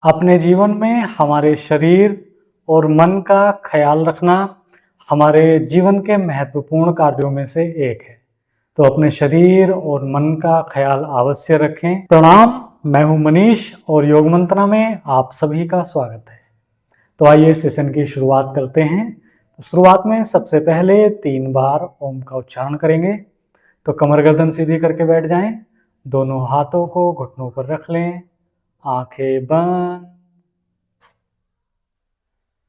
अपने जीवन में हमारे शरीर और मन का ख्याल रखना हमारे जीवन के महत्वपूर्ण कार्यों में से एक है। तो अपने शरीर और मन का ख्याल अवश्य रखें। प्रणाम, मैं हूं मनीष और योग मंत्रा में आप सभी का स्वागत है। तो आइए सेशन की शुरुआत करते हैं। तो शुरुआत में सबसे पहले 3 बार ओम का उच्चारण करेंगे। तो कमर गर्दन सीधी करके बैठ जाएं, दोनों हाथों को घुटनों पर रख लें, आंखें बंद,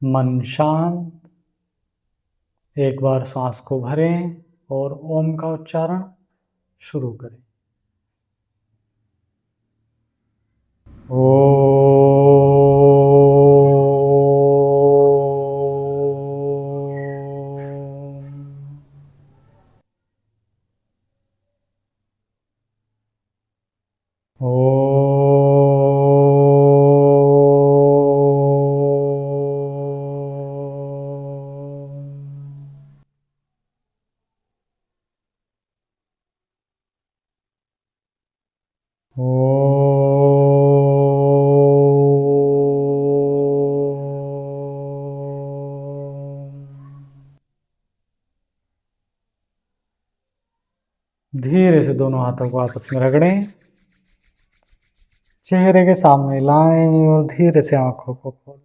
मन शांत। एक बार सांस को भरें और ओम का उच्चारण शुरू करें। धीरे से दोनों हाथों को आपस में रगड़ें, चेहरे के सामने लाएं और धीरे से आंखों को खोलें।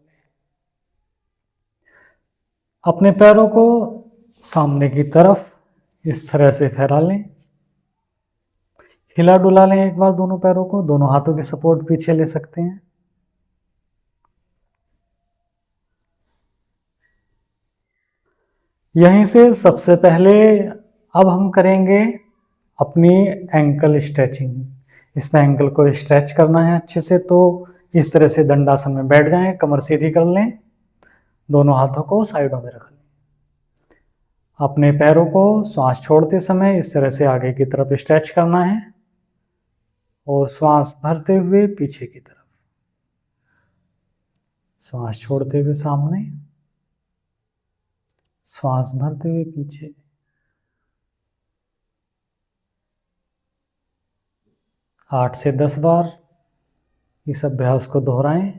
अपने पैरों को सामने की तरफ इस तरह से फैला लें, हिला डुला लें एक बार दोनों पैरों को। दोनों हाथों के सपोर्ट पीछे ले सकते हैं। यहीं से सबसे पहले अब हम करेंगे अपनी एंकल स्ट्रेचिंग। इसमें एंकल को स्ट्रेच करना है अच्छे से। तो इस तरह से दंडासन में बैठ जाएं, कमर सीधी कर लें, दोनों हाथों को साइडों में रख लें। अपने पैरों को श्वास छोड़ते समय इस तरह से आगे की तरफ स्ट्रेच करना है और श्वास भरते हुए पीछे की तरफ, श्वास छोड़ते हुए सामने, श्वास भरते हुए पीछे। आठ से 10 बार इस अभ्यास को दोहराएं।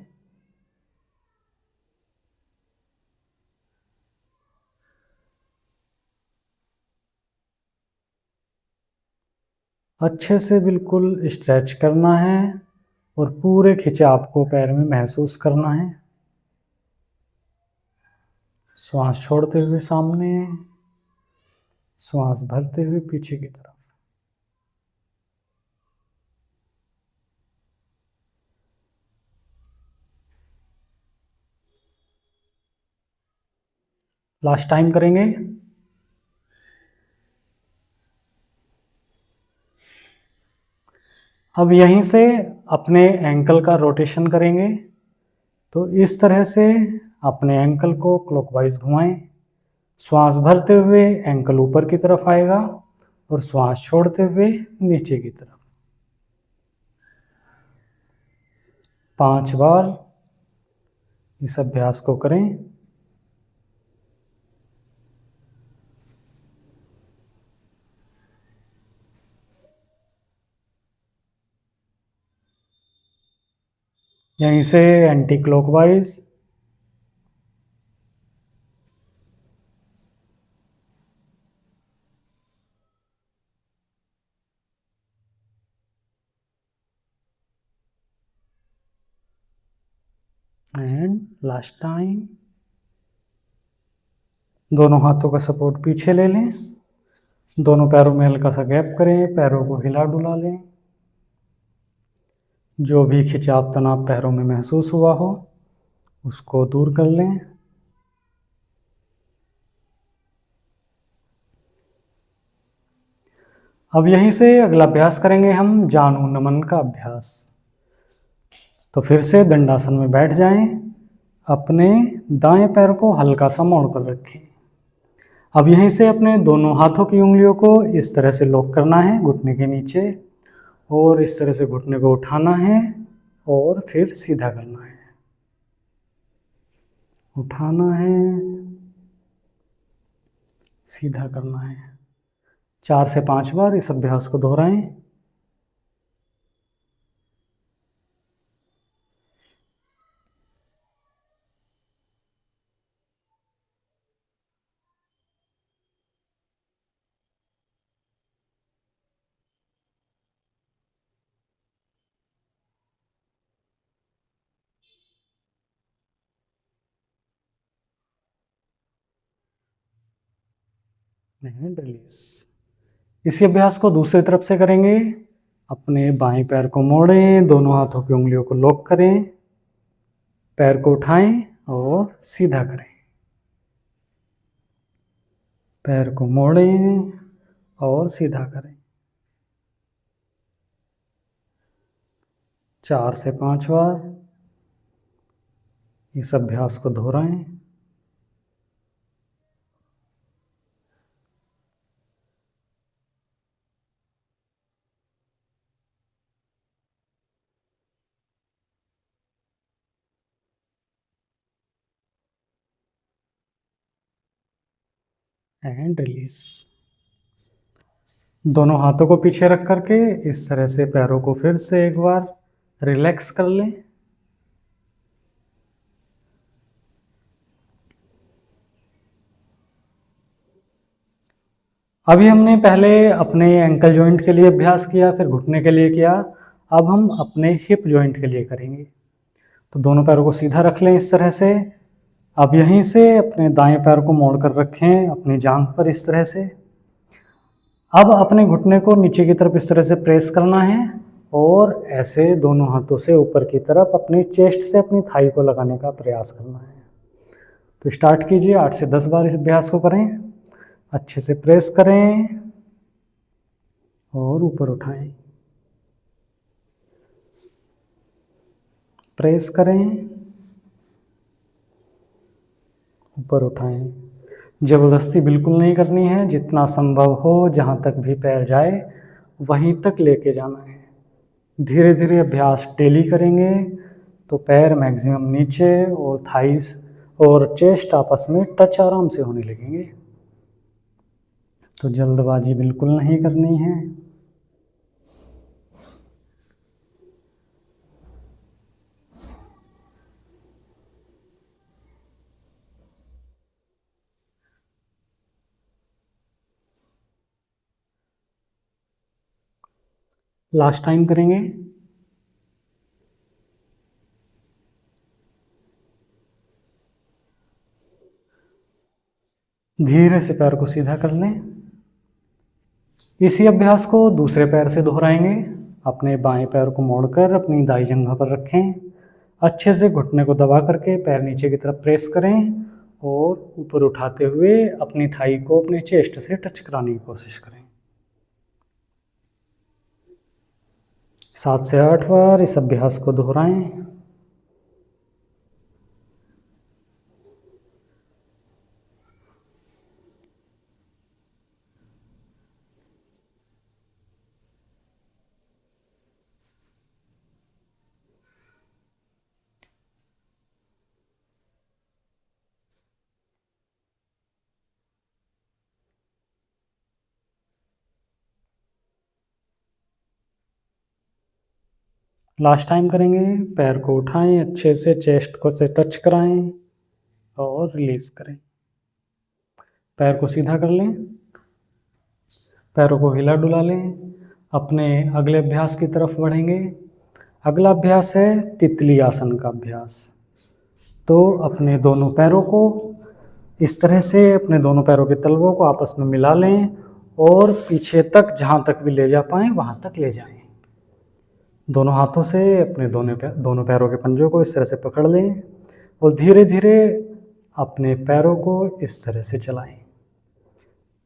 अच्छे से बिल्कुल स्ट्रेच करना है और पूरे खिंचाव को पैर में महसूस करना है। श्वास छोड़ते हुए सामने, श्वास भरते हुए पीछे की तरफ। लास्ट टाइम करेंगे। अब यहीं से अपने एंकल का रोटेशन करेंगे। तो इस तरह से अपने एंकल को क्लॉकवाइज घुमाएं। श्वास भरते हुए एंकल ऊपर की तरफ आएगा और श्वास छोड़ते हुए नीचे की तरफ। 5 बार इस अभ्यास को करें। यहीं से anti clockwise. And last time. दोनों हाथों का सपोर्ट पीछे ले लें, दोनों पैरों में हल्का सा गैप करें, पैरों को हिला डुला लें। जो भी खिंचाव तनाव पैरों में महसूस हुआ हो उसको दूर कर लें। अब यहीं से अगला अभ्यास करेंगे हम जानु नमन का अभ्यास। तो फिर से दंडासन में बैठ जाएं, अपने दाएं पैर को हल्का सा मोड़ कर रखें। अब यहीं से अपने दोनों हाथों की उंगलियों को इस तरह से लॉक करना है घुटने के नीचे और इस तरह से घुटने को उठाना है और फिर सीधा करना है। उठाना है, सीधा करना है। 4 से 5 बार इस अभ्यास को दोहराएं। And release. इसी अभ्यास को दूसरी तरफ से करेंगे। अपने बाएं पैर को मोड़ें, दोनों हाथों की उंगलियों को लॉक करें, पैर को उठाएं और सीधा करें। पैर को मोड़ें और सीधा करें। 4 से 5 बार इस अभ्यास को दोहराएं। And release. दोनों हाथों को पीछे रख करके इस तरह से पैरों को फिर से एक बार रिलैक्स कर लें। अभी हमने पहले अपने एंकल जॉइंट के लिए अभ्यास किया, फिर घुटने के लिए किया। अब हम अपने हिप जॉइंट के लिए करेंगे। तो दोनों पैरों को सीधा रख लें इस तरह से। अब यहीं से अपने दाएं पैर को मोड़ कर रखें अपनी जांघ पर इस तरह से। अब अपने घुटने को नीचे की तरफ इस तरह से प्रेस करना है और ऐसे दोनों हाथों से ऊपर की तरफ अपनी चेस्ट से अपनी थाई को लगाने का प्रयास करना है। तो स्टार्ट कीजिए। 8 से 10 बार इस अभ्यास को करें। अच्छे से प्रेस करें और ऊपर उठाएं। प्रेस करें, ऊपर उठाएं। ज़बरदस्ती बिल्कुल नहीं करनी है। जितना संभव हो जहाँ तक भी पैर जाए वहीं तक लेके जाना है। धीरे धीरे अभ्यास डेली करेंगे तो पैर मैक्सिमम नीचे और थाइस और चेस्ट आपस में टच आराम से होने लगेंगे। तो जल्दबाजी बिल्कुल नहीं करनी है। लास्ट टाइम करेंगे। धीरे से पैर को सीधा कर लें। इसी अभ्यास को दूसरे पैर से दोहराएंगे। अपने बाएं पैर को मोड़कर अपनी दाईं जंघा पर रखें। अच्छे से घुटने को दबा करके पैर नीचे की तरफ प्रेस करें और ऊपर उठाते हुए अपनी थाई को अपने चेस्ट से टच कराने की कोशिश करें। 7 से 8 बार इस अभ्यास को दोहराएं। लास्ट टाइम करेंगे। पैर को उठाएं, अच्छे से चेस्ट को से टच कराएं और रिलीज करें। पैर को सीधा कर लें, पैरों को हिला डुला लें। अपने अगले अभ्यास की तरफ बढ़ेंगे। अगला अभ्यास है तितली आसन का अभ्यास। तो अपने दोनों पैरों को इस तरह से अपने दोनों पैरों के तलवों को आपस में मिला लें और पीछे तक जहाँ तक भी ले जा पाएँ वहाँ तक ले जाएं। दोनों हाथों से अपने दोनों पैरों के पंजों को इस तरह से पकड़ लें और धीरे धीरे अपने पैरों को इस तरह से चलाएं।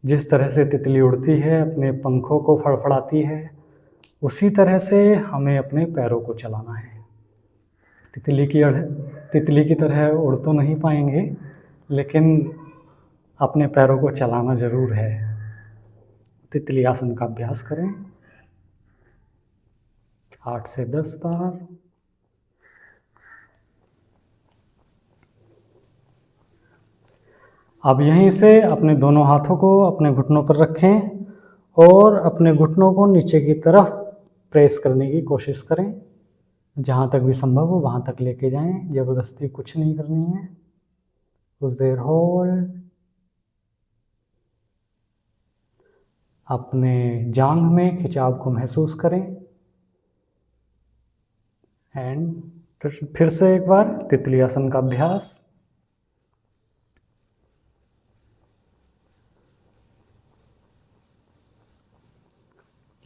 जिस तरह से तितली उड़ती है, अपने पंखों को फड़फड़ाती है, उसी तरह से हमें अपने पैरों को चलाना है। तितली की तरह उड़ तो नहीं पाएंगे, लेकिन अपने पैरों को चलाना ज़रूर है। तितली आसन का अभ्यास करें 8 से 10 बार। अब यहीं से अपने दोनों हाथों को अपने घुटनों पर रखें और अपने घुटनों को नीचे की तरफ प्रेस करने की कोशिश करें। जहाँ तक भी संभव हो वहाँ तक लेके जाएं। ज़बरदस्ती कुछ नहीं करनी है। कुछ देर होल्ड। अपने जांघ में खिंचाव को महसूस करें एंड फिर से एक बार तितली आसन का अभ्यास।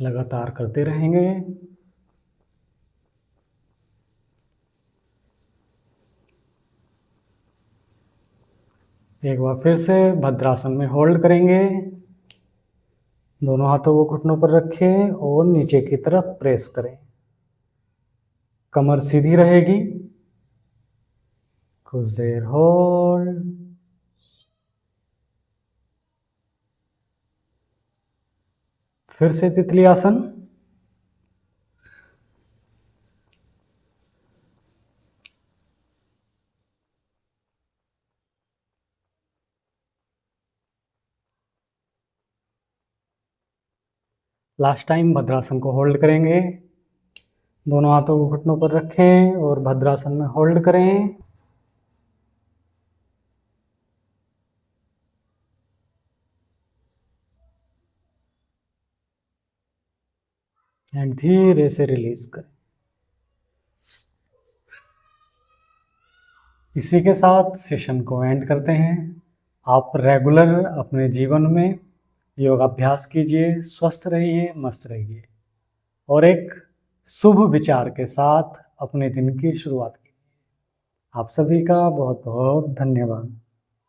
लगातार करते रहेंगे। एक बार फिर से भद्रासन में होल्ड करेंगे। दोनों हाथों को घुटनों पर रखें और नीचे की तरफ प्रेस करें। कमर सीधी रहेगी। कुछ देर होल्ड। फिर से तितली आसन। लास्ट टाइम भद्रासन को होल्ड करेंगे। दोनों हाथों को घुटनों पर रखें और भद्रासन में होल्ड करें। एंड धीरे से रिलीज करें। इसी के साथ सेशन को एंड करते हैं। आप रेगुलर अपने जीवन में योगाभ्यास कीजिए, स्वस्थ रहिए, मस्त रहिए और एक शुभ विचार के साथ अपने दिन की शुरुआत कीजिए। आप सभी का बहुत बहुत धन्यवाद।